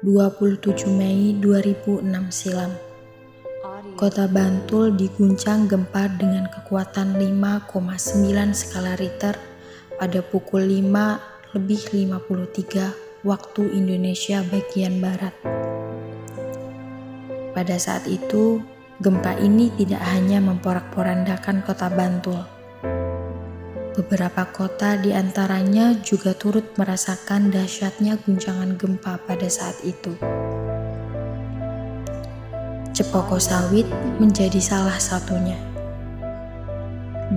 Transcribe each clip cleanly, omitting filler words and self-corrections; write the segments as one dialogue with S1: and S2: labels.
S1: 27 Mei 2006 silam. Kota Bantul diguncang gempa dengan kekuatan 5,9 skala Richter pada pukul 5:53 waktu Indonesia bagian Barat. Pada saat itu, gempa ini tidak hanya memporak-porandakan kota Bantul. Beberapa kota di antaranya juga turut merasakan dahsyatnya guncangan gempa pada saat itu. Cepoko Sawit menjadi salah satunya.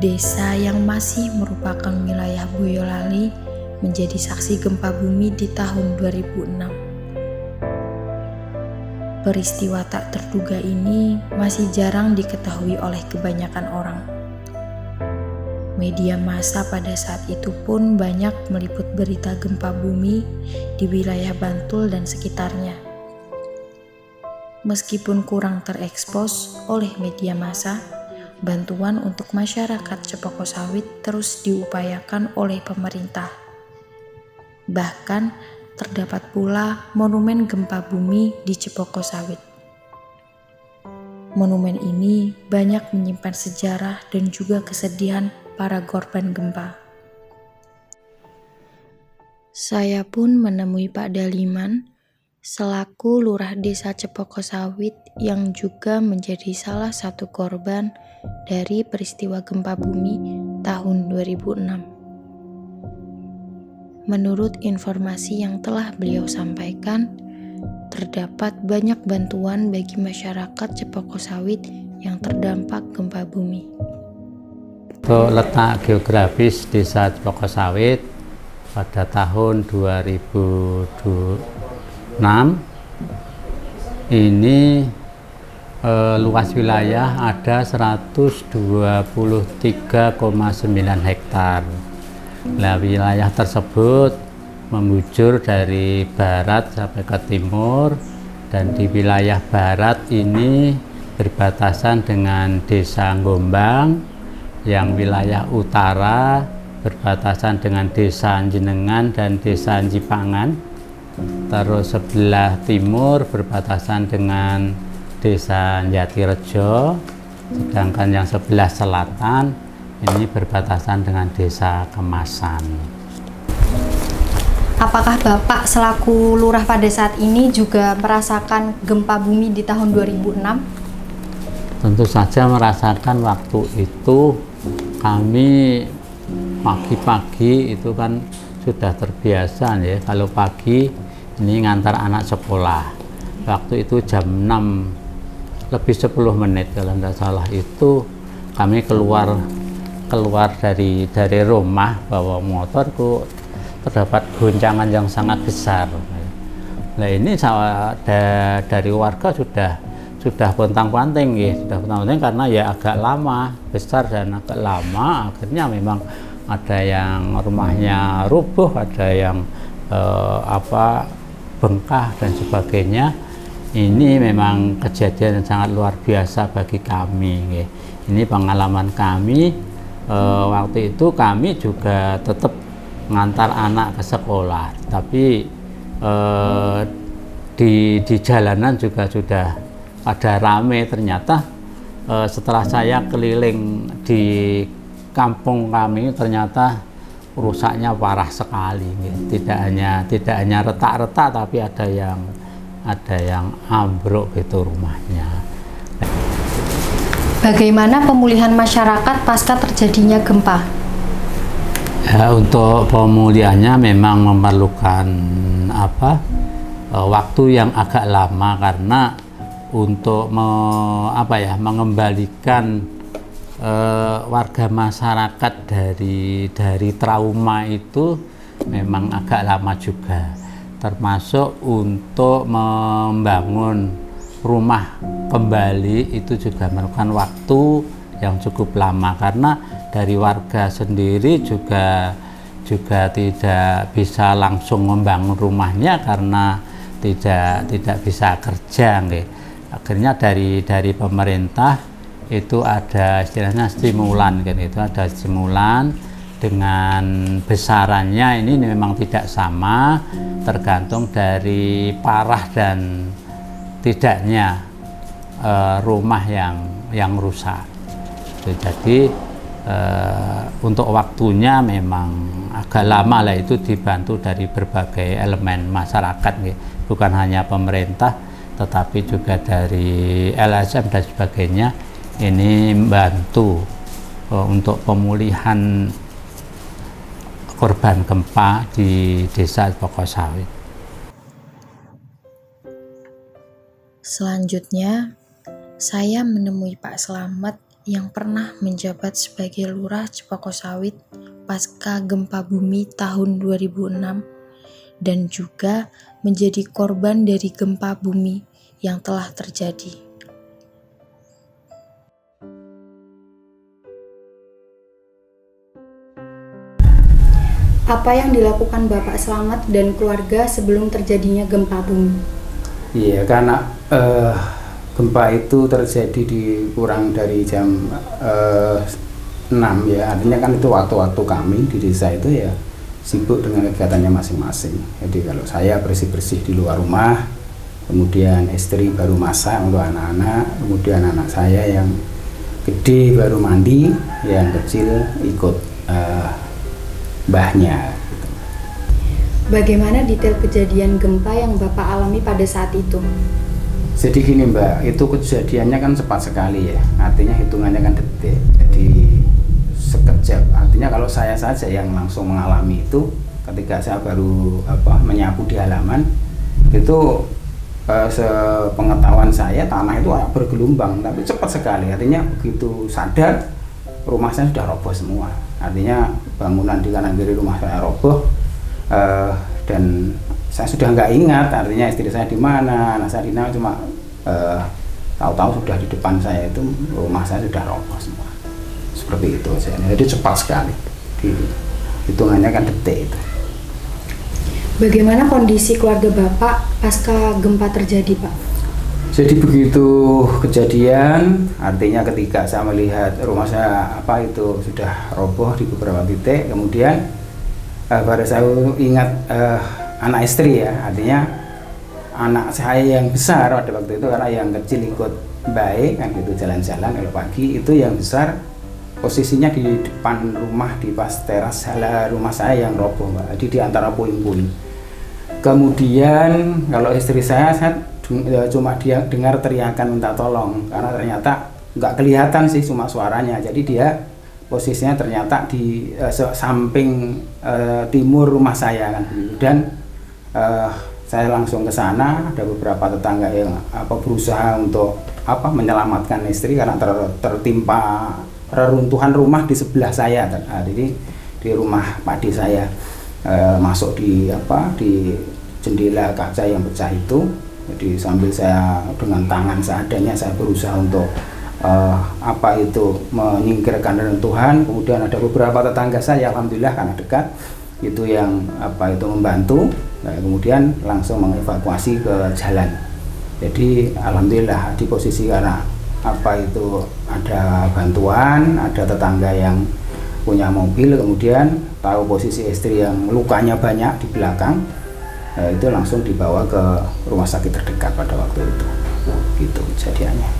S1: Desa yang masih merupakan wilayah Boyolali menjadi saksi gempa bumi di tahun 2006. Peristiwa tak terduga ini masih jarang diketahui oleh kebanyakan orang. Media massa pada saat itu pun banyak meliput berita gempa bumi di wilayah Bantul dan sekitarnya. Meskipun kurang terekspos oleh media massa, bantuan untuk masyarakat Cepoko Sawit terus diupayakan oleh pemerintah. Bahkan terdapat pula monumen gempa bumi di Cepoko Sawit. Monumen ini banyak menyimpan sejarah dan juga kesedihan para korban gempa. Saya pun menemui Pak Daliman selaku Lurah Desa Cepoko Sawit yang juga menjadi salah satu korban dari peristiwa gempa bumi tahun 2006. Menurut informasi yang telah beliau sampaikan, terdapat banyak bantuan bagi masyarakat Cepoko Sawit yang terdampak gempa bumi.
S2: Untuk letak geografis Desa Cepoko Sawit pada tahun 2006 ini luas wilayah ada 123,9 hektar. Nah, wilayah tersebut membujur dari barat sampai ke timur, dan di wilayah barat ini berbatasan dengan Desa Gombang, yang wilayah utara berbatasan dengan Desa Jenengan dan Desa Cipangan. Terus sebelah timur berbatasan dengan Desa Jatirejo, sedangkan yang sebelah selatan ini berbatasan dengan Desa Kemasan.
S3: Apakah Bapak selaku lurah pada saat ini juga merasakan gempa bumi di tahun 2006?
S2: Tentu saja merasakan. Waktu itu kami pagi-pagi itu kan sudah terbiasa ya, kalau pagi ini ngantar anak sekolah. Waktu itu jam 6 lebih 10 menit kalau tidak salah, itu kami keluar dari rumah bawa motorku, terdapat goncangan yang sangat besar. Nah ini dari warga sudah pontang-panting ya, karena ya agak lama, besar dan agak lama. Akhirnya memang ada yang rumahnya rubuh, ada yang bengkak dan sebagainya. Ini memang kejadian yang sangat luar biasa bagi kami ya. Ini pengalaman kami. Waktu itu kami juga tetap ngantar anak ke sekolah, tapi di jalanan juga sudah ada rame. Ternyata setelah saya keliling di kampung kami, ternyata rusaknya parah sekali. Tidak hanya retak-retak, tapi ada yang ambruk gitu rumahnya.
S3: Bagaimana pemulihan masyarakat pasca terjadinya gempa?
S2: Ya, untuk pemulihannya memang memerlukan waktu yang agak lama, karena untuk mengembalikan warga masyarakat dari trauma itu memang agak lama juga, termasuk untuk membangun rumah kembali itu juga memerlukan waktu yang cukup lama, karena dari warga sendiri juga tidak bisa langsung membangun rumahnya karena tidak bisa kerja. Akhirnya dari pemerintah itu ada istilahnya stimulan, itu ada stimulan dengan besarannya ini memang tidak sama, tergantung dari parah dan tidaknya rumah yang rusak. Jadi untuk waktunya memang agak lama lah, itu dibantu dari berbagai elemen masyarakat, bukan hanya pemerintah tetapi juga dari LSM dan sebagainya. Ini membantu untuk pemulihan korban gempa di Desa Pokosawit.
S1: Selanjutnya, saya menemui Pak Slamet yang pernah menjabat sebagai Lurah Cepokosawit pasca gempa bumi tahun 2006 dan juga menjadi korban dari gempa bumi yang telah terjadi.
S3: Apa yang dilakukan Bapak Slamet dan keluarga sebelum terjadinya gempa bumi?
S4: Iya, karena gempa itu terjadi di kurang dari jam 6 ya, artinya kan itu waktu-waktu kami di desa itu ya sibuk dengan kegiatannya masing-masing. Jadi kalau saya bersih-bersih di luar rumah, kemudian istri baru masak untuk anak-anak, kemudian anak saya yang gede baru mandi, yang kecil ikut mbahnya.
S3: Bagaimana detail kejadian gempa yang Bapak alami pada saat itu?
S4: Jadi gini Mbak, itu kejadiannya kan cepat sekali ya, artinya hitungannya kan detik, jadi sekejap. Artinya kalau saya saja yang langsung mengalami itu, ketika saya baru menyapu di halaman, itu sepengetahuan saya tanah itu bergelombang, tapi cepat sekali. Artinya begitu sadar, rumah saya sudah roboh semua. Artinya bangunan di kanan kiri rumah saya roboh, dan saya sudah nggak ingat artinya istri saya di mana, anak saya di mana, cuma tahu-tahu sudah di depan saya itu rumah saya sudah roboh semua. Seperti itu saja. Jadi cepat sekali. Hitungannya kan detik itu.
S3: Bagaimana kondisi keluarga Bapak pasca gempa terjadi, Pak?
S4: Jadi begitu kejadian, artinya ketika saya melihat rumah saya itu sudah roboh di beberapa titik, kemudian baru saya ingat anak istri ya, artinya anak saya yang besar pada waktu itu, karena yang kecil ikut baik kan gitu jalan-jalan kalau pagi, itu yang besar posisinya di depan rumah di pas teras rumah saya yang roboh, Mbak. Jadi di antara puing-puing. Kemudian kalau istri saya cuma dia dengar teriakan minta tolong, karena ternyata nggak kelihatan sih, cuma suaranya. Jadi dia posisinya ternyata di samping timur rumah saya kan, dan saya langsung ke sana. Ada beberapa tetangga yang berusaha untuk menyelamatkan istri karena tertimpa reruntuhan rumah di sebelah saya. Jadi di rumah padi saya masuk di jendela kaca yang pecah itu. Jadi sambil saya dengan tangan seadanya saya berusaha untuk menyingkirkan reruntuhan. Kemudian ada beberapa tetangga saya, alhamdulillah karena dekat, itu yang membantu. Nah, kemudian langsung mengevakuasi ke jalan. Jadi alhamdulillah di posisi karena ada bantuan, ada tetangga yang punya mobil, kemudian tahu posisi istri yang lukanya banyak di belakang, itu langsung dibawa ke rumah sakit terdekat pada waktu itu. Gitu kejadiannya.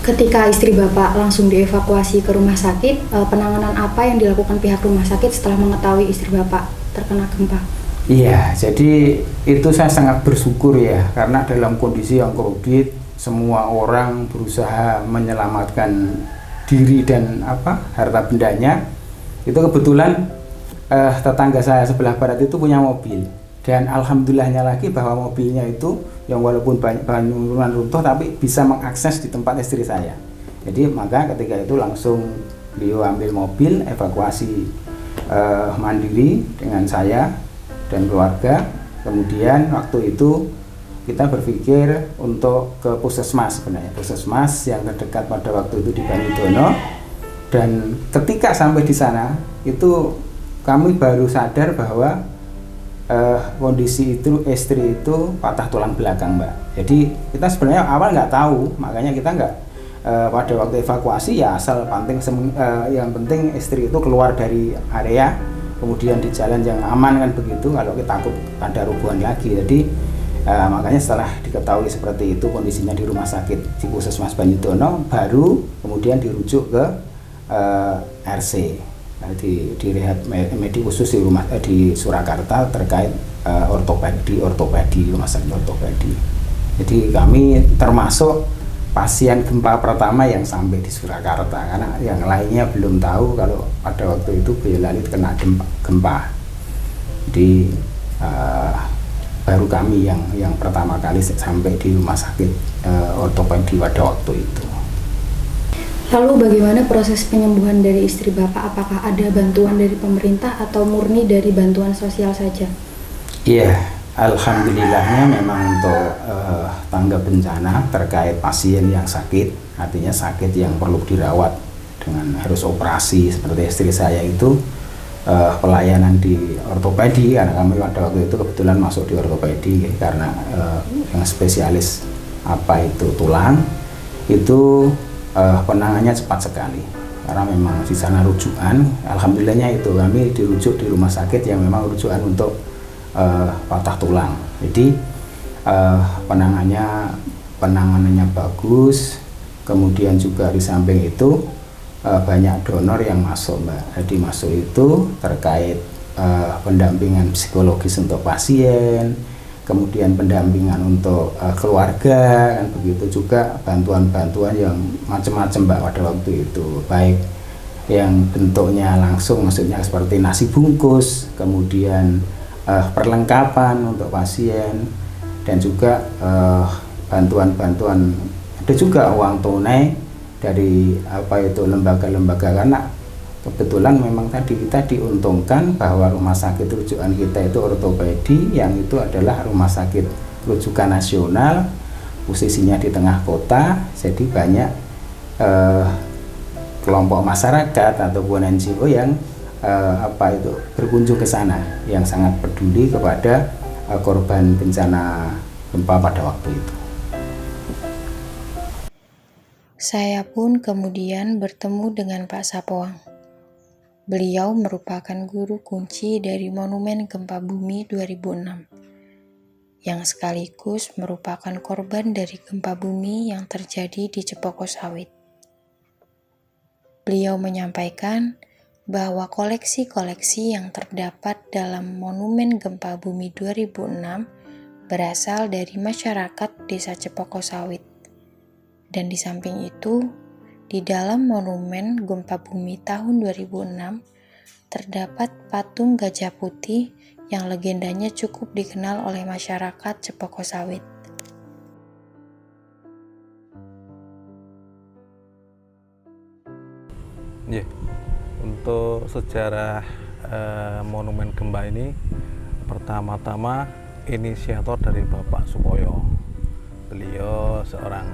S3: Ketika istri Bapak langsung dievakuasi ke rumah sakit, penanganan apa yang dilakukan pihak rumah sakit setelah mengetahui istri Bapak terkena gempa?
S4: Iya, jadi itu saya sangat bersyukur ya, karena dalam kondisi yang korbit, semua orang berusaha menyelamatkan diri dan harta bendanya. Itu kebetulan tetangga saya sebelah barat itu punya mobil, dan alhamdulillahnya lagi bahwa mobilnya itu yang walaupun bangunan runtuh tapi bisa mengakses di tempat istri saya. Jadi maka ketika itu langsung beliau ambil mobil, evakuasi mandiri dengan saya dan keluarga. Kemudian waktu itu kita berpikir untuk ke puskesmas, sebenarnya puskesmas yang terdekat pada waktu itu di Banyudono. Dan ketika sampai di sana itu kami baru sadar bahwa kondisi itu istri itu patah tulang belakang, Mbak. Jadi kita sebenarnya awal nggak tahu, makanya kita pada waktu evakuasi ya asal yang penting istri itu keluar dari area, kemudian di jalan yang aman kan begitu, kalau kita takut ada rubuhan lagi. Jadi makanya setelah diketahui seperti itu kondisinya di rumah sakit di Puskesmas Banyudono, baru kemudian dirujuk ke RC, di rehab medik khusus di Surakarta terkait ortopedi, rumah sakit ortopedi. Jadi kami termasuk pasien gempa pertama yang sampai di Surakarta, karena yang lainnya belum tahu kalau pada waktu itu Boyolali kena gempa. Jadi baru kami yang pertama kali sampai di rumah sakit ortopedi pada waktu itu.
S3: Lalu bagaimana proses penyembuhan dari istri Bapak? Apakah ada bantuan dari pemerintah atau murni dari bantuan sosial saja?
S4: Iya, alhamdulillahnya memang untuk tangga bencana terkait pasien yang sakit, artinya sakit yang perlu dirawat dengan harus operasi seperti istri saya itu, pelayanan di ortopedi, karena kami pada waktu itu kebetulan masuk di ortopedi karena yang spesialis tulang itu penanganannya cepat sekali, karena memang di sana rujukan. Alhamdulillahnya itu kami dirujuk di rumah sakit yang memang rujukan untuk patah tulang. Jadi penanganannya bagus, kemudian juga di samping itu banyak donor yang masuk, Mbak. Jadi masuk itu terkait pendampingan psikologis untuk pasien, kemudian pendampingan untuk keluarga, kan begitu juga bantuan-bantuan yang macam-macam, Mbak, pada waktu itu, baik yang bentuknya langsung, maksudnya seperti nasi bungkus, kemudian perlengkapan untuk pasien, dan juga bantuan-bantuan, ada juga uang tunai dari lembaga-lembaga, karena kebetulan memang tadi kita diuntungkan bahwa rumah sakit rujukan kita itu ortopedi, yang itu adalah rumah sakit rujukan nasional, posisinya di tengah kota. Jadi banyak kelompok masyarakat ataupun NGO yang berkunjung ke sana, yang sangat peduli kepada korban bencana gempa pada waktu itu.
S1: Saya pun kemudian bertemu dengan Pak Sapoang. Beliau merupakan guru kunci dari Monumen Gempa Bumi 2006, yang sekaligus merupakan korban dari gempa bumi yang terjadi di Cepoko Sawit. Beliau menyampaikan bahwa koleksi-koleksi yang terdapat dalam Monumen Gempa Bumi 2006 berasal dari masyarakat Desa Cepoko Sawit. Dan di samping itu, di dalam Monumen Gempa Bumi tahun 2006 terdapat patung gajah putih yang legendanya cukup dikenal oleh masyarakat Cepoko Sawit.
S5: Ya, untuk sejarah monumen gempa ini, pertama-tama inisiator dari Bapak Sukoyo. Beliau seorang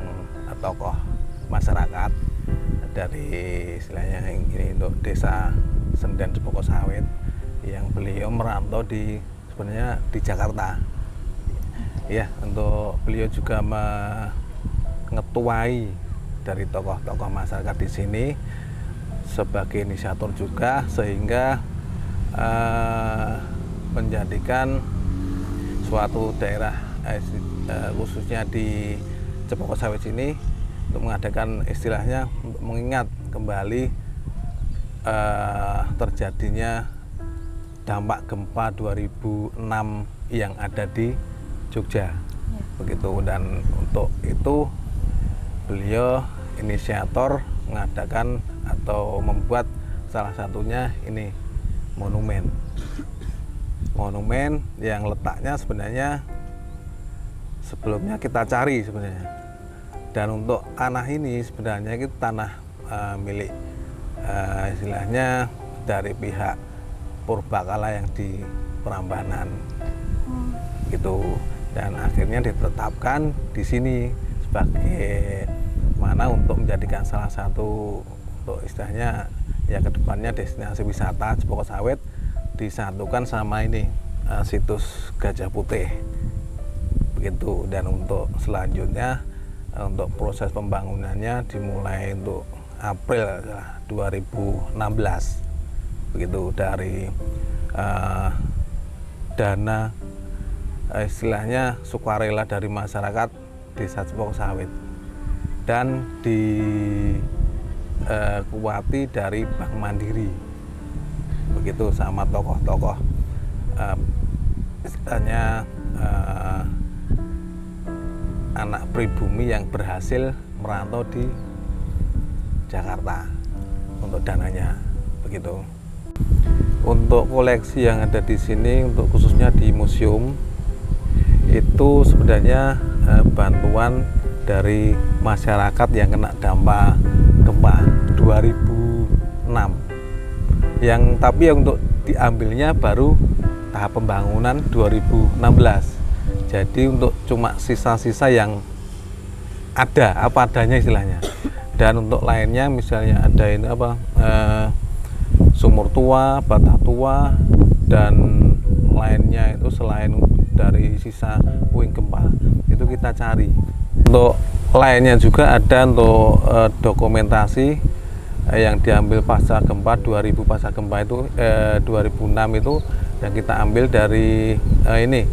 S5: tokoh masyarakat dari istilahnya ini untuk desa Senden Cepoko Sawit, yang beliau merantau sebenarnya di Jakarta. Ya, untuk beliau juga mengetuai dari tokoh-tokoh masyarakat di sini sebagai inisiator juga, sehingga menjadikan suatu daerah khususnya di Cepoko Sawit ini untuk mengadakan istilahnya untuk mengingat kembali terjadinya dampak gempa 2006 yang ada di Jogja. Begitu, dan untuk itu beliau inisiator mengadakan atau membuat salah satunya ini monumen yang letaknya sebenarnya sebelumnya kita cari sebenarnya, dan untuk tanah ini sebenarnya itu tanah milik istilahnya dari pihak Purbakala yang di Prambanan gitu, dan akhirnya ditetapkan di sini sebagai mana untuk menjadikan salah satu untuk istilahnya ya kedepannya destinasi wisata Cepoko Sawit disatukan sama ini situs Gajah Putih begitu. Dan untuk selanjutnya Untuk proses pembangunannya dimulai untuk April 2016 begitu, dari dana istilahnya sukarela dari masyarakat Desa Cepokosawit dan dikuati dari Bank Mandiri begitu, sama tokoh-tokoh istilahnya anak pribumi yang berhasil merantau di Jakarta untuk dananya begitu. Untuk koleksi yang ada di sini, untuk khususnya di museum itu sebenarnya bantuan dari masyarakat yang kena dampak gempa 2006. Tapi untuk diambilnya baru tahap pembangunan 2016. Jadi untuk cuma sisa-sisa yang ada apa adanya istilahnya. Dan untuk lainnya misalnya ada ini sumur tua, bata tua, dan lainnya itu selain dari sisa puing gempa itu kita cari. Untuk lainnya juga ada untuk dokumentasi yang diambil pasca gempa 2000 pasca gempa itu 2006 itu yang kita ambil dari ini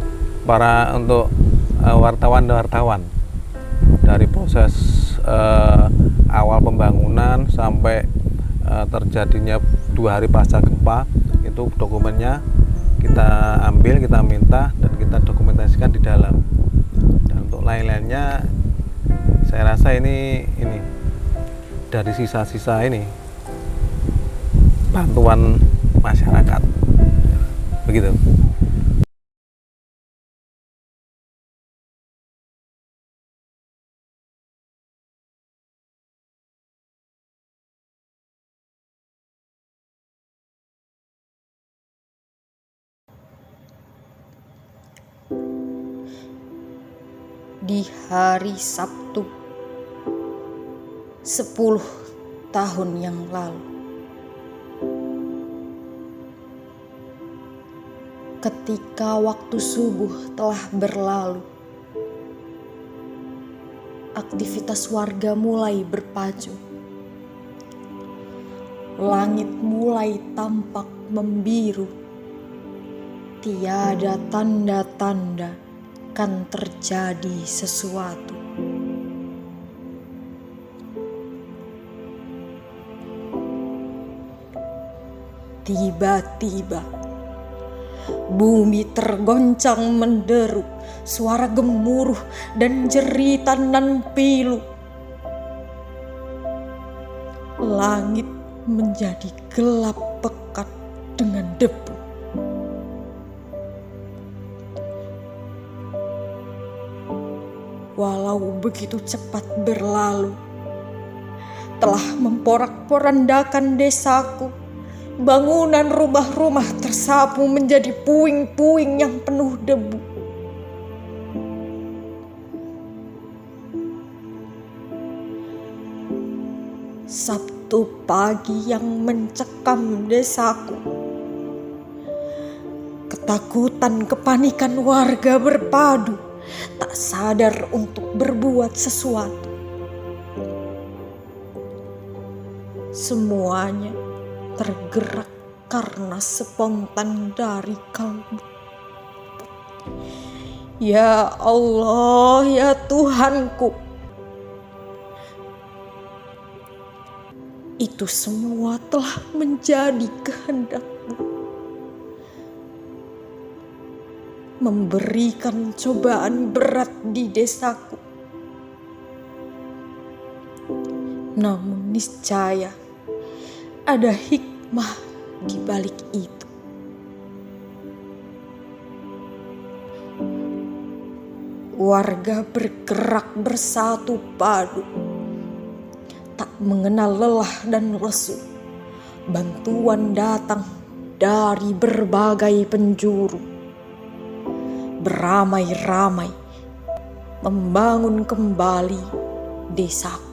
S5: para untuk wartawan dari proses awal pembangunan sampai terjadinya 2 hari pasca gempa, itu dokumennya kita ambil, kita minta dan kita dokumentasikan di dalam. Dan untuk lain-lainnya saya rasa ini dari sisa-sisa ini bantuan masyarakat begitu.
S1: Di hari Sabtu 10 tahun yang lalu, ketika waktu subuh telah berlalu, aktivitas warga mulai berpacu. Langit mulai tampak membiru. Tiada tanda-tanda kan terjadi sesuatu. Tiba-tiba bumi tergoncang menderu, suara gemuruh dan jeritan nan pilu. Langit menjadi gelap pekat dengan debu. Walau begitu cepat berlalu, telah memporak-porandakan desaku. Bangunan rumah-rumah tersapu menjadi puing-puing yang penuh debu. Sabtu pagi yang mencekam desaku. Ketakutan, kepanikan warga berpadu, tak sadar untuk berbuat sesuatu. Semuanya tergerak karena spontan dari kalbu. Ya Allah, ya Tuhanku, itu semua telah menjadi kehendak-Mu, memberikan cobaan berat di desaku. Namun niscaya ada hikmah di balik itu. Warga bergerak bersatu padu, tak mengenal lelah dan lesu. Bantuan datang dari berbagai penjuru. Beramai-ramai membangun kembali desaku.